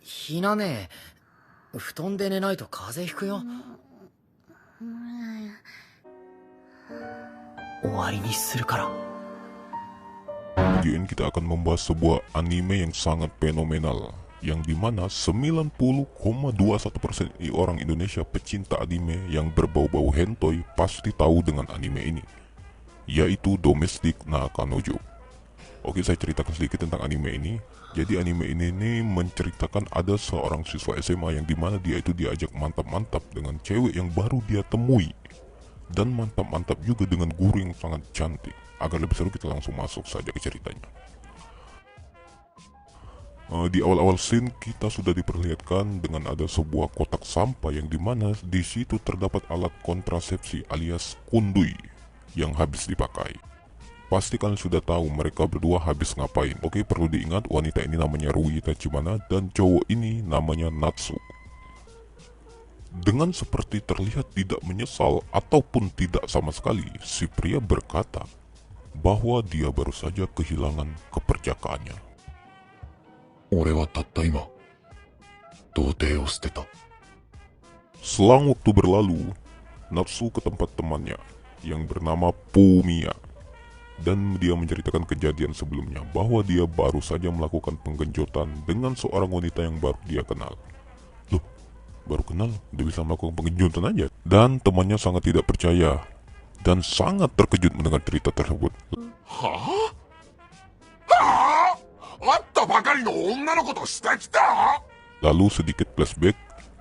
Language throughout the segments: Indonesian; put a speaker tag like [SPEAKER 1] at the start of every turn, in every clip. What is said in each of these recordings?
[SPEAKER 1] ひな姉、布団で寝ないと風邪ひくよ。終わりにするから。
[SPEAKER 2] Video ini kita akan membahas sebuah anime yang sangat fenomenal, yang dimana 90,21% orang Indonesia pecinta anime yang berbau-bau hentai pasti tahu dengan anime ini, yaitu Domestic Nakanojo. Oke, saya ceritakan sedikit tentang anime ini. Jadi anime ini menceritakan ada seorang siswa SMA yang dimana dia itu diajak mantap-mantap dengan cewek yang baru dia temui, dan mantap-mantap juga dengan guru yang sangat cantik. Agar lebih seru, kita langsung masuk saja ke ceritanya. Di awal-awal scene kita sudah diperlihatkan dengan ada sebuah kotak sampah yang dimana di situ terdapat alat kontrasepsi alias kundui yang habis dipakai. Pasti kalian sudah tahu mereka berdua habis ngapain. Oke, perlu diingat wanita ini namanya Rui Tachibana dan cowok ini namanya Natsu. Dengan seperti terlihat tidak menyesal ataupun tidak sama sekali, si pria berkata bahwa dia baru saja kehilangan keperjakaannya. Selang waktu berlalu, Natsu ke tempat temannya yang bernama Pumiya, dan dia menceritakan kejadian sebelumnya bahwa dia baru saja melakukan penggenjotan dengan seorang wanita yang baru dia kenal. Loh, baru kenal udah bisa melakukan penggenjotan aja? Dan temannya sangat tidak percaya dan sangat terkejut mendengar cerita tersebut. Lalu sedikit flashback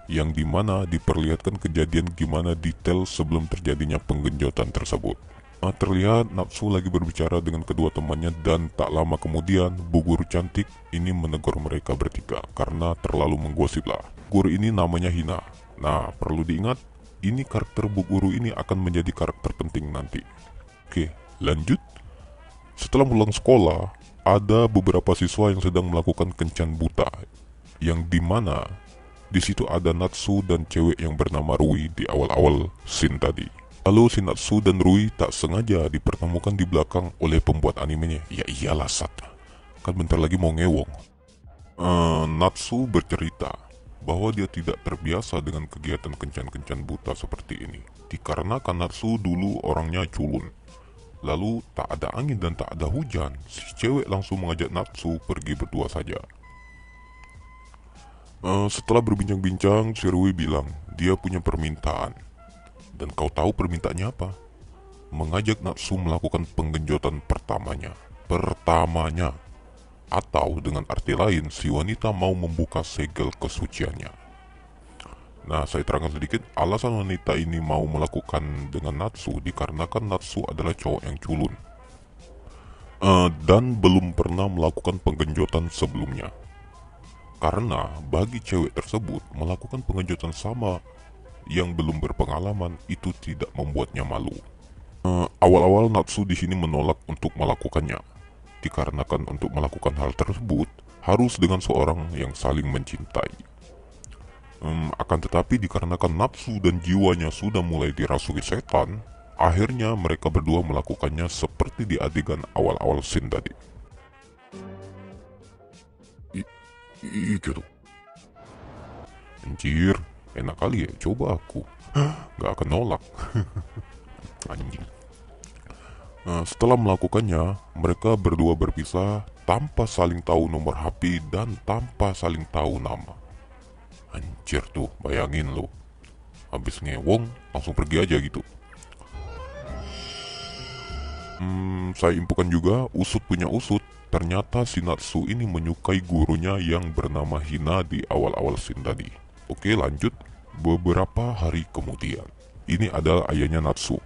[SPEAKER 2] yang dimana diperlihatkan kejadian gimana detail sebelum terjadinya penggenjotan tersebut. Terlihat Natsu lagi berbicara dengan kedua temannya, dan tak lama kemudian bu guru cantik ini menegur mereka bertiga karena terlalu menggosip lah. Guru ini namanya Hina. Nah, perlu diingat, ini karakter bu guru ini akan menjadi karakter penting nanti. Oke, lanjut. Setelah pulang sekolah, ada beberapa siswa yang sedang melakukan kencan buta, yang dimana di situ ada Natsu dan cewek yang bernama Rui di awal-awal scene tadi. Lalu si Natsu dan Rui tak sengaja dipertemukan di belakang oleh pembuat animenya. Ya iyalah Sat, kan bentar lagi mau ngewong. Natsu bercerita bahwa dia tidak terbiasa dengan kegiatan kencan-kencan buta seperti ini, dikarenakan Natsu dulu orangnya culun. Lalu tak ada angin dan tak ada hujan, si cewek langsung mengajak Natsu pergi berdua saja. Setelah berbincang-bincang, si Rui bilang dia punya permintaan. Dan kau tahu permintaannya apa? Mengajak Natsu melakukan penggenjotan pertamanya. Atau dengan arti lain, si wanita mau membuka segel kesuciannya. Nah, saya terangkan sedikit, alasan wanita ini mau melakukan dengan Natsu dikarenakan Natsu adalah cowok yang culun, dan belum pernah melakukan penggenjotan sebelumnya. Karena bagi cewek tersebut, melakukan penggenjotan sama yang belum berpengalaman itu tidak membuatnya malu. Awal-awal Natsu di sini menolak untuk melakukannya, dikarenakan untuk melakukan hal tersebut harus dengan seorang yang saling mencintai. Akan tetapi dikarenakan nafsu dan jiwanya sudah mulai dirasuki setan, akhirnya mereka berdua melakukannya seperti di adegan awal-awal scene tadi. Anjir, enak kali ya, coba aku. Gak akan nolak. Anjing. Setelah melakukannya, mereka berdua berpisah tanpa saling tahu nomor HP dan tanpa saling tahu nama. Anjir tuh, bayangin lo, habis ngewong langsung pergi aja gitu. Saya infokan juga, usut punya usut, ternyata si Natsu ini menyukai gurunya yang bernama Hina di awal-awal scene tadi. Oke, lanjut. Beberapa hari kemudian, ini adalah ayahnya Natsu.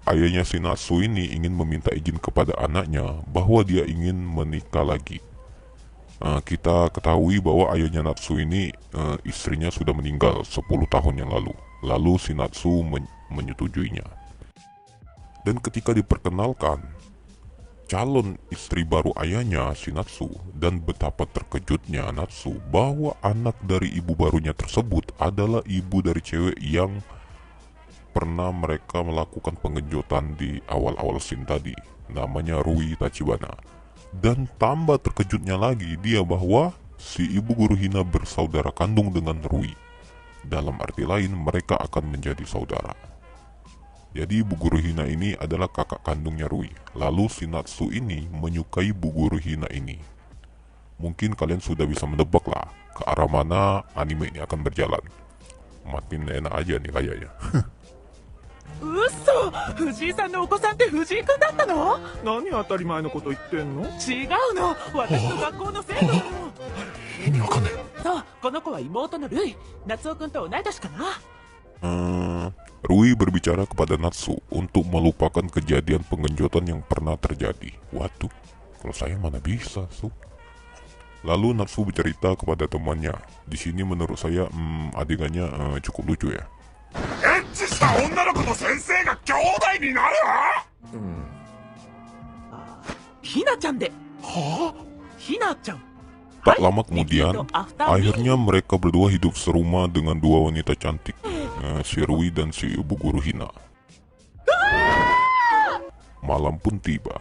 [SPEAKER 2] Ayahnya si Natsu ini ingin meminta izin kepada anaknya bahwa dia ingin menikah lagi. Kita ketahui bahwa ayahnya Natsu ini istrinya sudah meninggal 10 tahun yang lalu. Lalu si Natsu menyetujuinya. Dan ketika diperkenalkan calon istri baru ayahnya si Natsu, dan betapa terkejutnya Natsu bahwa anak dari ibu barunya tersebut adalah ibu dari cewek yang pernah mereka melakukan penggenjotan di awal-awal scene tadi, namanya Rui Tachibana. Dan tambah terkejutnya lagi dia bahwa si ibu guru Hina bersaudara kandung dengan Rui. Dalam arti lain, mereka akan menjadi saudara. Jadi ibu guru Hina ini adalah kakak kandungnya Rui. Lalu si Natsu ini menyukai bu guru Hina ini. Mungkin kalian sudah bisa menebak lah ke arah mana anime ini akan berjalan. Makin enak aja nih kayaknya.
[SPEAKER 3] 嘘、藤井さんのお子さんって藤井君だったの？何当たり前のこと言ってんの？違うの、私の学校の生徒なの。
[SPEAKER 4] 意味わかんね
[SPEAKER 3] そう、この子は妹のルイ、夏夫君と同い年かな。
[SPEAKER 2] Rui berbicara kepada Natsu untuk melupakan kejadian penggenjotan yang pernah terjadi. Waduh, kalau saya mana bisa, Su. Lalu Natsu bercerita kepada temannya. Di sini menurut saya adegannya cukup lucu ya.
[SPEAKER 4] エッチした女の子と先生が兄弟になる？
[SPEAKER 3] ひなちゃんで。はあ？ひなちゃん。
[SPEAKER 2] Tak lama kemudian, akhirnya mereka berdua hidup serumah dengan dua wanita cantik, si Rui dan si ibu guru Hina. Malam pun tiba.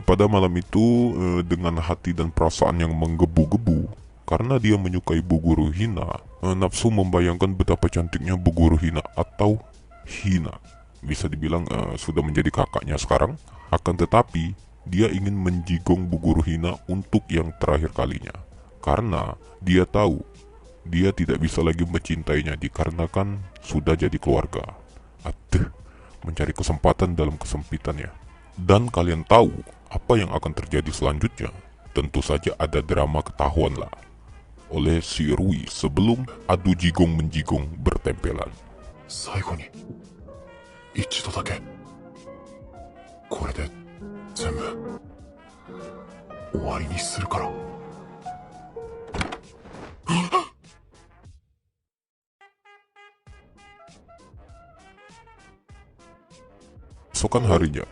[SPEAKER 2] Pada malam itu, dengan hati dan perasaan yang menggebu-gebu, karena dia menyukai bu guru Hina, nafsu membayangkan betapa cantiknya bu guru Hina atau Hina. Bisa dibilang sudah menjadi kakaknya sekarang, akan tetapi dia ingin menjigong bu guru Hina untuk yang terakhir kalinya. Karena dia tahu dia tidak bisa lagi mencintainya dikarenakan sudah jadi keluarga. Aduh, mencari kesempatan dalam kesempitannya. Dan kalian tahu apa yang akan terjadi selanjutnya? Tentu saja ada drama ketahuan lah oleh si Rui sebelum adu jigong menjigong bertempelan.
[SPEAKER 4] 最後に一度だけこれで全部終わりにするから。
[SPEAKER 2] Esokan harinya,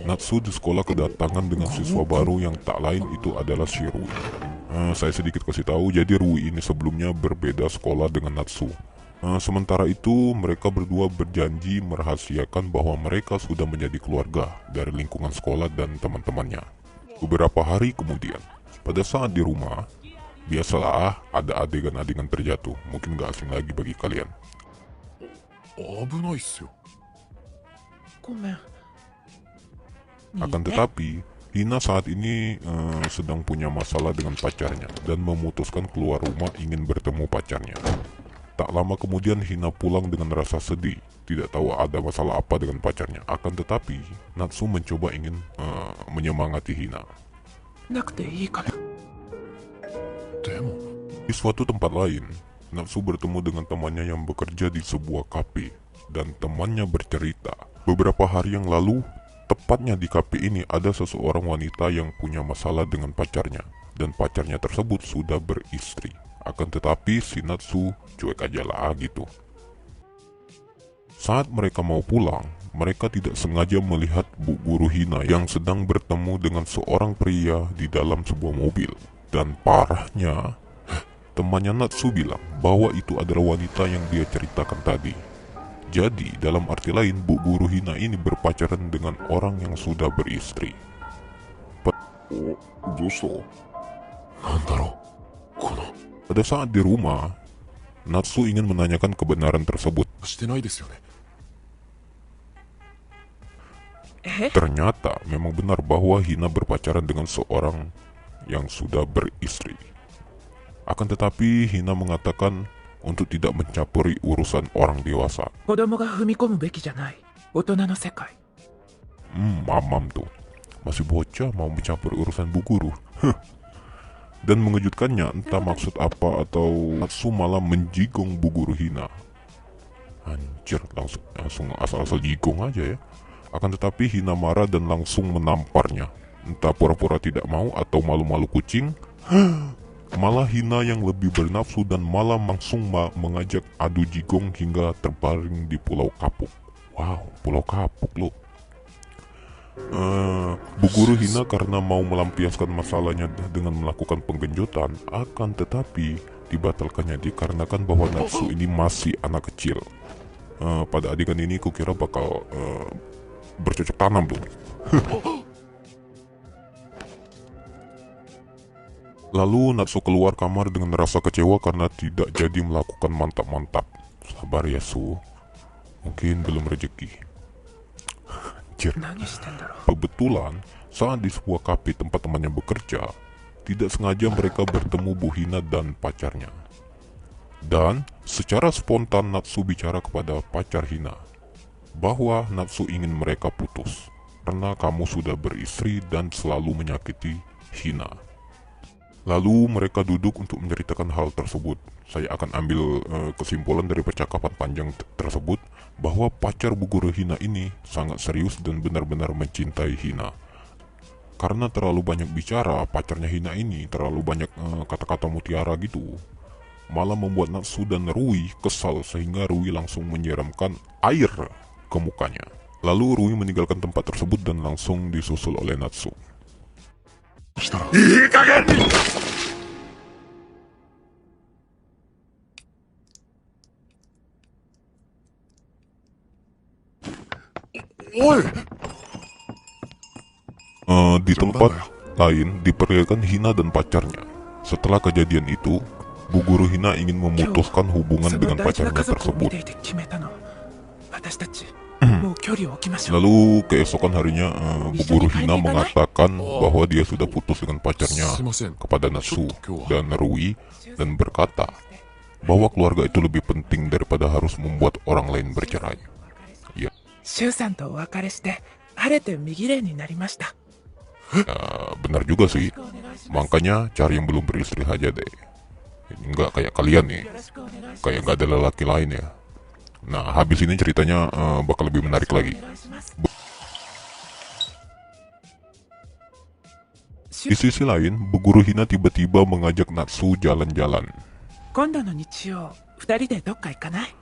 [SPEAKER 2] Natsu di sekolah kedatangan dengan siswa baru yang tak lain itu adalah si Rui. Saya sedikit kasih tahu, jadi Rui ini sebelumnya berbeda sekolah dengan Natsu. Sementara itu, mereka berdua berjanji merahasiakan bahwa mereka sudah menjadi keluarga dari lingkungan sekolah dan teman-temannya. Beberapa hari kemudian, pada saat di rumah, biasalah ada adegan-adegan terjatuh. Mungkin gak asing lagi bagi kalian.
[SPEAKER 4] 危ないっすよ。
[SPEAKER 3] ごめん。
[SPEAKER 2] Akan tetapi, Hina saat ini sedang punya masalah dengan pacarnya dan memutuskan keluar rumah ingin bertemu pacarnya. Tak lama kemudian Hina pulang dengan rasa sedih, tidak tahu ada masalah apa dengan pacarnya. Akan tetapi, Natsu mencoba ingin menyemangati Hina.
[SPEAKER 3] なくていいから。
[SPEAKER 4] でも
[SPEAKER 2] Di suatu tempat lain, Natsu bertemu dengan temannya yang bekerja di sebuah kafe dan temannya bercerita. Beberapa hari yang lalu, tepatnya di kafe ini ada seseorang wanita yang punya masalah dengan pacarnya dan pacarnya tersebut sudah beristri. Akan tetapi si Natsu cuek aja lah gitu. Saat mereka mau pulang, mereka tidak sengaja melihat bu guru Hina yang sedang bertemu dengan seorang pria di dalam sebuah mobil. Dan parahnya, temannya Natsu bilang bahwa itu adalah wanita yang dia ceritakan tadi. Jadi, dalam arti lain, bu guru Hina ini berpacaran dengan orang yang sudah beristri.
[SPEAKER 4] どうした？なんだろうこの。
[SPEAKER 2] Pada saat di rumah, Natsu ingin menanyakan kebenaran tersebut.
[SPEAKER 4] してないですよね。
[SPEAKER 2] Ternyata memang benar bahwa Hina berpacaran dengan seorang yang sudah beristri. Akan tetapi Hina mengatakan untuk tidak mencampuri urusan orang dewasa.
[SPEAKER 3] 子供が踏み込むべきじゃない。大人の世界。
[SPEAKER 2] Mamam tuh. Masih bocah mau mencampuri urusan bu guru. Dan mengejutkannya entah maksud apa atau Natsu malah menjigong bu guru Hina. Anjir, langsung asal-asal jigong aja ya. Akan tetapi Hina marah dan langsung menamparnya. Entah pura-pura tidak mau atau malu-malu kucing. Malah Hina yang lebih bernafsu dan malah langsung mengajak adu jigong hingga terbaring di Pulau Kapuk. Wow, Pulau Kapuk loh. Bu guru Hina karena mau melampiaskan masalahnya dengan melakukan penggenjotan, akan tetapi dibatalkannya dikarenakan bahwa Natsu ini masih anak kecil. Pada adegan ini kukira bakal bercocok tanam tuh. Lalu Natsu keluar kamar dengan rasa kecewa karena tidak jadi melakukan mantap-mantap. Sabar ya Su, mungkin belum rezeki. Anjir.
[SPEAKER 3] 何してんだろう。
[SPEAKER 2] Kebetulan saat di sebuah kafe tempat temannya bekerja, tidak sengaja mereka bertemu Bu Hina dan pacarnya. Dan secara spontan Natsu bicara kepada pacar Hina bahwa Natsu ingin mereka putus karena kamu sudah beristri dan selalu menyakiti Hina. Lalu mereka duduk untuk menceritakan hal tersebut. Saya akan ambil kesimpulan dari percakapan panjang tersebut bahwa pacar Bu Guru Hina ini sangat serius dan benar-benar mencintai Hina. Karena terlalu banyak bicara, pacarnya Hina ini terlalu banyak kata-kata mutiara gitu. Malah membuat Natsu dan Rui kesal sehingga Rui langsung menyiramkan air ke mukanya. Lalu Rui meninggalkan tempat tersebut dan langsung disusul oleh Natsu.
[SPEAKER 4] いい加減に。おい。
[SPEAKER 2] Di tempat lain diperlihatkan Hina dan pacarnya. Setelah kejadian itu, Bu Guru Hina ingin memutuskan hubungan
[SPEAKER 3] その
[SPEAKER 2] dengan
[SPEAKER 3] 大事な
[SPEAKER 2] pacarnya
[SPEAKER 3] 家族を見
[SPEAKER 2] tersebut.
[SPEAKER 3] ていて決めたの。私たち、もう距離を置きましょう。
[SPEAKER 2] Lalu keesokan harinya Bu Guru Hina mengatakan bahwa dia sudah putus dengan pacarnya
[SPEAKER 4] すいません。
[SPEAKER 2] kepada Natsu
[SPEAKER 4] ちょっと今日は
[SPEAKER 2] dan Rui dan berkata bahwa keluarga itu lebih penting daripada harus membuat orang lain bercerai. Ya,
[SPEAKER 3] シュウさんとお別れして晴れて右霊になりました。
[SPEAKER 2] benar juga sih. Makanya cari yang belum beristri aja deh. Enggak kayak kalian nih, kayak nggak ada lelaki lain ya. Nah, habis ini ceritanya bakal lebih menarik lagi. Di sisi lain, Bu Guru Hina tiba-tiba mengajak Natsu jalan-jalan.
[SPEAKER 3] 今度の日曜、二人でどっか行かない？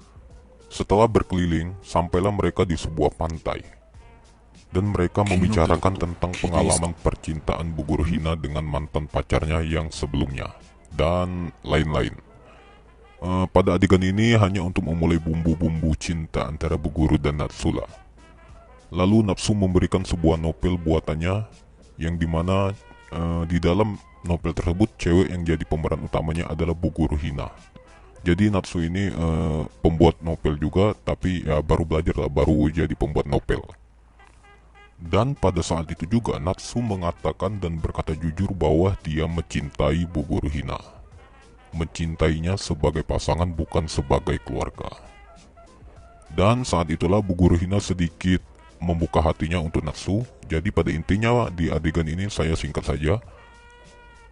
[SPEAKER 2] Setelah berkeliling, sampailah mereka di sebuah pantai. Dan mereka membicarakan tentang pengalaman percintaan Bu Guru Hina dengan mantan pacarnya yang sebelumnya. Dan lain-lain. Pada adegan ini hanya untuk memulai bumbu-bumbu cinta antara Bu Guru dan Natsu lah. Lalu Natsu memberikan sebuah novel buatannya yang dimana di dalam novel tersebut cewek yang jadi pemeran utamanya adalah Bu Guru Hina. Jadi Natsu ini pembuat novel juga, tapi ya baru belajar lah, baru jadi pembuat novel. Dan pada saat itu juga Natsu mengatakan dan berkata jujur bahwa dia mencintai Bu Guru Hina. Mencintainya sebagai pasangan bukan sebagai keluarga. Dan saat itulah Bu Guru Hina sedikit membuka hatinya untuk Natsu. Jadi pada intinya di adegan ini saya singkat saja.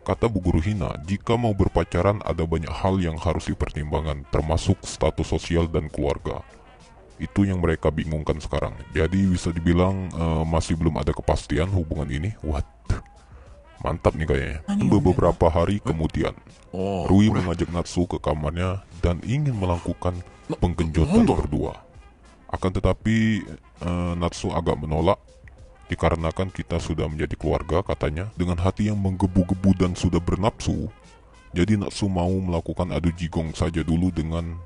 [SPEAKER 2] Kata Bu Guru Hina, jika mau berpacaran ada banyak hal yang harus dipertimbangkan, termasuk status sosial dan keluarga. Itu yang mereka bingungkan sekarang. Jadi bisa dibilang masih belum ada kepastian hubungan ini. What? Mantap nih kayaknya. Beberapa hari kemudian,
[SPEAKER 4] ああ、
[SPEAKER 2] Rui
[SPEAKER 4] これ
[SPEAKER 2] mengajak Natsu ke kamarnya dan ingin melakukan penggenjotan
[SPEAKER 4] Nanda.
[SPEAKER 2] berdua. Akan tetapi Natsu agak menolak dikarenakan kita sudah menjadi keluarga katanya. Dengan hati yang menggebu-gebu dan sudah bernafsu, jadi Natsu mau melakukan adu jigong saja dulu dengan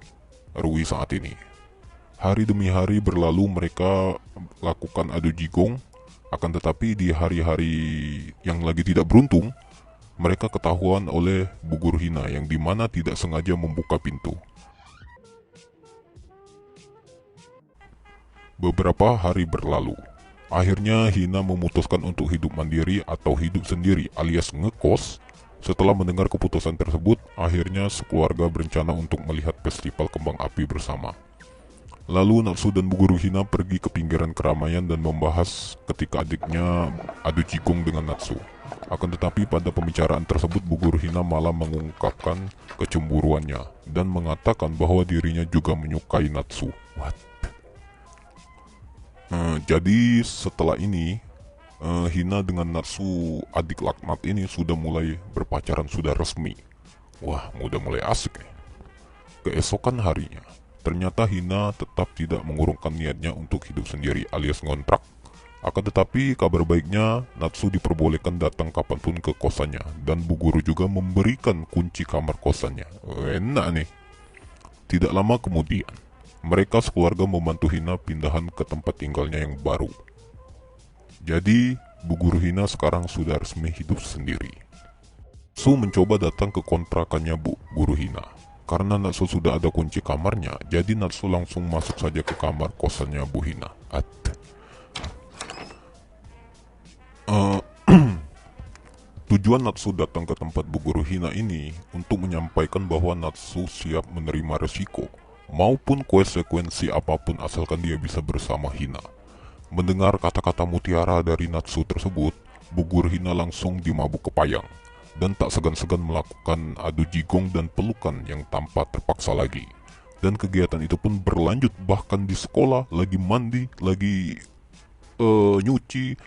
[SPEAKER 2] Rui saat ini. Hari demi hari berlalu mereka lakukan adu jigong. Akan tetapi di hari-hari yang lagi tidak beruntung, mereka ketahuan oleh Bu Guru Hina yang dimana tidak sengaja membuka pintu. Beberapa hari berlalu. Akhirnya Hina memutuskan untuk hidup mandiri atau hidup sendiri alias ngekos. Setelah mendengar keputusan tersebut, akhirnya sekeluarga berencana untuk melihat festival kembang api bersama. Lalu Natsu dan Bu Guru Hina pergi ke pinggiran keramaian dan membahas ketika adiknya adu jigong dengan Natsu. Akan tetapi pada pembicaraan tersebut Bu Guru Hina malah mengungkapkan kecemburuannya dan mengatakan bahwa dirinya juga menyukai Natsu. What? Jadi setelah ini Hina dengan Natsu adik laknat ini sudah mulai berpacaran, sudah resmi. Wah, udah mulai asik ya. Keesokan harinya ternyata Hina tetap tidak mengurungkan niatnya untuk hidup sendiri alias ngontrak. Akan tetapi kabar baiknya Natsu diperbolehkan datang kapanpun ke kosannya. Dan Bu Guru juga memberikan kunci kamar kosannya. Enak nih. Tidak lama kemudian mereka sekeluarga membantu Hina pindahan ke tempat tinggalnya yang baru. Jadi Bu Guru Hina sekarang sudah resmi hidup sendiri. Natsu mencoba datang ke kontrakannya Guru Hina. Karena Natsu sudah ada kunci kamarnya, jadi Natsu langsung masuk saja ke kamar kosannya Bu Hina. Tujuan Natsu datang ke tempat Bu Guru Hina ini untuk menyampaikan bahwa Natsu siap menerima resiko maupun konsekuensi apapun asalkan dia bisa bersama Hina. Mendengar kata-kata mutiara dari Natsu tersebut, Bu Guru Hina langsung dimabuk kepayang dan tak segan-segan melakukan adu jigong dan pelukan yang tanpa terpaksa lagi. Dan kegiatan itu pun berlanjut bahkan di sekolah, lagi mandi, lagi nyuci,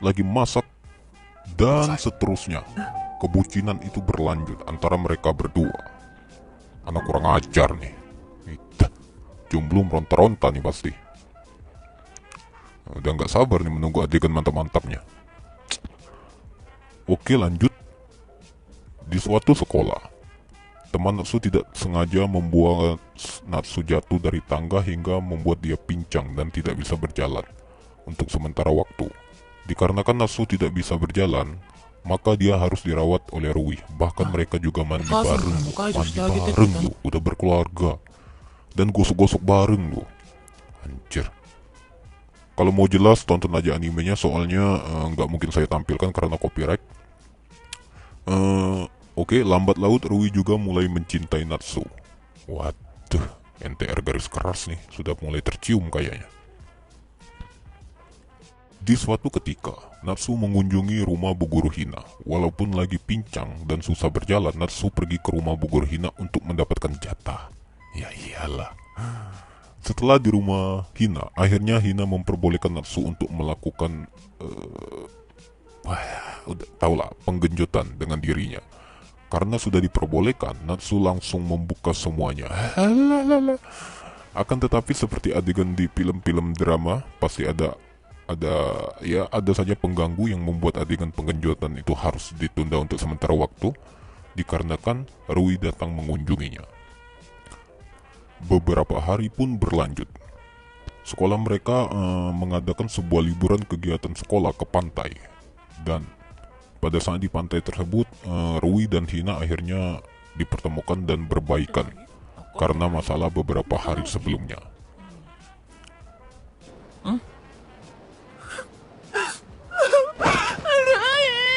[SPEAKER 2] lagi masak, dan seterusnya. Kebucinan itu berlanjut antara mereka berdua. Anak kurang ajar nih. Jomblo meronta-ronta nih pasti. Udah gak sabar nih menunggu adegan mantap-mantapnya. Oke, lanjut. Di suatu sekolah, teman Natsu tidak sengaja membuat Natsu jatuh dari tangga hingga membuat dia pincang dan tidak bisa berjalan untuk sementara waktu. Dikarenakan Natsu tidak bisa berjalan, maka dia harus dirawat oleh Rui. Bahkan mereka juga mandi bareng loh, udah berkeluarga. Dan gosok-gosok bareng loh. Anjir. Kalau mau jelas tonton aja animenya, soalnya nggak mungkin saya tampilkan karena copyright. Oke, lambat laut Rui juga mulai mencintai Natsu. Waduh, NTR garis keras nih, sudah mulai tercium kayaknya. Di suatu ketika, Natsu mengunjungi rumah Bu Guru Hina. Walaupun lagi pincang dan susah berjalan, Natsu pergi ke rumah Bu Guru Hina untuk mendapatkan jatah. Ya iyalah. Setelah di rumah Hina, akhirnya Hina memperbolehkan Natsu untuk melakukan udah tau lah, penggenjotan dengan dirinya. Karena sudah diperbolehkan, Natsu langsung membuka semuanya. Akan tetapi seperti adegan di film-film drama, pasti ada saja pengganggu yang membuat adegan penggenjotan itu harus ditunda untuk sementara waktu, dikarenakan Rui datang mengunjunginya. Beberapa hari pun berlanjut. Sekolah mereka mengadakan sebuah liburan kegiatan sekolah ke pantai. Dan pada saat di pantai tersebut, Rui dan Hina akhirnya dipertemukan dan berbaikan karena masalah beberapa hari sebelumnya.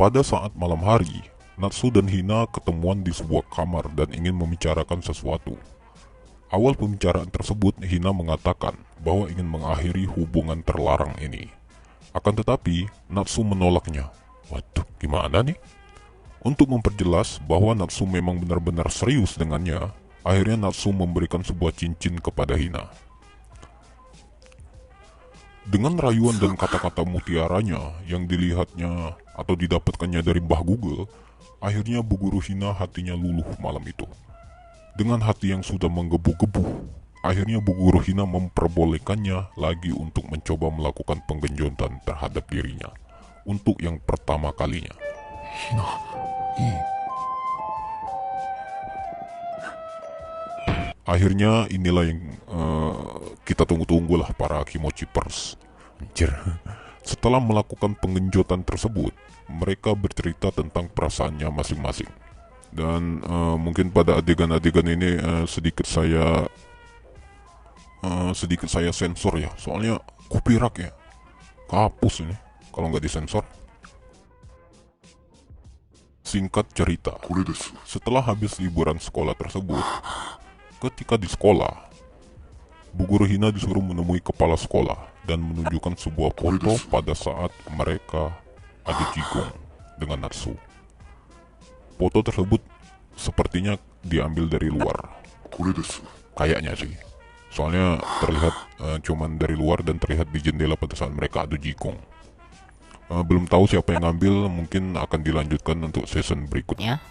[SPEAKER 2] Pada saat malam hari, Natsu dan Hina ketemuan di sebuah kamar dan ingin membicarakan sesuatu. Awal pembicaraan tersebut, Hina mengatakan bahwa ingin mengakhiri hubungan terlarang ini. Akan tetapi, Natsu menolaknya. Waduh, gimana nih? Untuk memperjelas bahwa Natsu memang benar-benar serius dengannya, akhirnya Natsu memberikan sebuah cincin kepada Hina. Dengan rayuan dan kata-kata mutiaranya yang dilihatnya atau didapatkannya dari Mbah Google, akhirnya Bu Guru Hina hatinya luluh malam itu. Dengan hati yang sudah menggebu-gebu, akhirnya Bu Guru Hina memperbolehkannya lagi untuk mencoba melakukan penggenjotan terhadap dirinya. Untuk yang pertama kalinya.
[SPEAKER 4] Hina,
[SPEAKER 2] akhirnya inilah yang kita tunggu-tunggu lah para kimochipers. Anjir. Setelah melakukan penggenjotan tersebut, mereka bercerita tentang perasaannya masing-masing. Dan mungkin pada adegan-adegan ini sedikit saya sensor ya, soalnya copyright ya, kapus ini kalau nggak disensor. Singkat cerita, setelah habis liburan sekolah tersebut, ketika di sekolah, Bu Guru Hina disuruh menemui kepala sekolah dan menunjukkan sebuah foto pada saat mereka adu jigong dengan Natsu. Foto tersebut sepertinya diambil dari luar. Kayaknya sih. Soalnya terlihat cuman dari luar dan terlihat di jendela pada saat mereka adu jigong. Belum tahu siapa yang ngambil, mungkin akan dilanjutkan untuk season berikutnya.